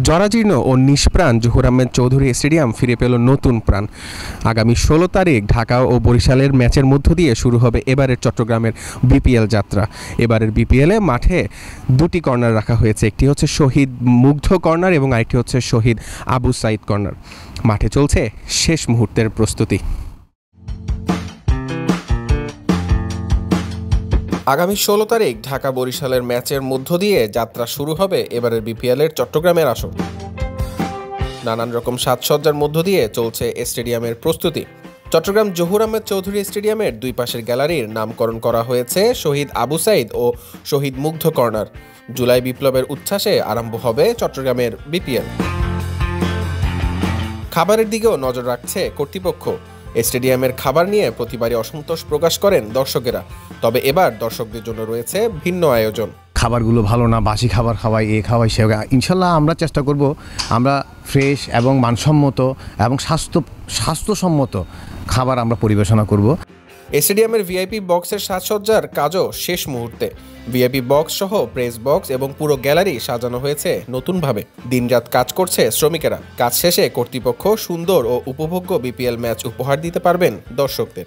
জরাজীর্ণ ও নিষ্প্রাণ জহুর আহমেদ চৌধুরী স্টেডিয়াম ফিরে পেল নতুন প্রাণ। আগামী 16 তারিখ ঢাকা ও বরিশালের ম্যাচের মধ্য দিয়ে শুরু হবে এবারের চট্টগ্রামের বিপিএল যাত্রা। এবারের বিপিএলে মাঠে দুটি কর্নার রাখা হয়েছে, একটি হচ্ছে শহীদ মুগ্ধ কর্নার এবং আরেকটি হচ্ছে শহীদ আবু সাইদ কর্নার। মাঠে চলছে শেষ মুহূর্তের প্রস্তুতি। আগামী 16 তারিখ ঢাকা বরিশালের ম্যাচের মধ্য দিয়ে যাত্রা শুরু হবে এবারের বিপিএলের চট্টগ্রামের আসর। নানান রকম সাজসজ্জার মধ্য দিয়ে চলছে স্টেডিয়ামের প্রস্তুতি। চট্টগ্রাম জহুর আহমেদ চৌধুরী স্টেডিয়ামের দুই পাশের গ্যালারির নামকরণ করা হয়েছে শহীদ আবু সাইদ ও শহীদ মুগ্ধ কর্নার। জুলাই বিপ্লবের উচ্ছ্বাসে আরম্ভ হবে চট্টগ্রামের বিপিএল। খাবারের দিকেও নজর রাখছে কর্তৃপক্ষ। স্টেডিয়ামের খাবার নিয়ে প্রতিবারই অসন্তোষ প্রকাশ করেন দর্শকেরা, তবে এবার দর্শকদের জন্য রয়েছে ভিন্ন আয়োজন। খাবারগুলো ভালো না, বাসি খাবার খাওয়াই, এ খাওয়াই সে। ইনশাল্লাহ আমরা চেষ্টা করব আমরা ফ্রেশ এবং মানসম্মত এবং স্বাস্থ্যসম্মত খাবার আমরা পরিবেশনা করব। স্টেডিয়ামের ভিআইপি বক্সের সাজসজ্জার কাজও শেষ মুহূর্তে। ভিআইপি বক্স সহ প্রেস বক্স এবং পুরো গ্যালারি সাজানো হয়েছে নতুনভাবে। দিনরাত কাজ করছে শ্রমিকেরা। কাজ শেষে কর্তৃপক্ষ সুন্দর ও উপভোগ্য বিপিএল ম্যাচ উপহার দিতে পারবেন দর্শকদের।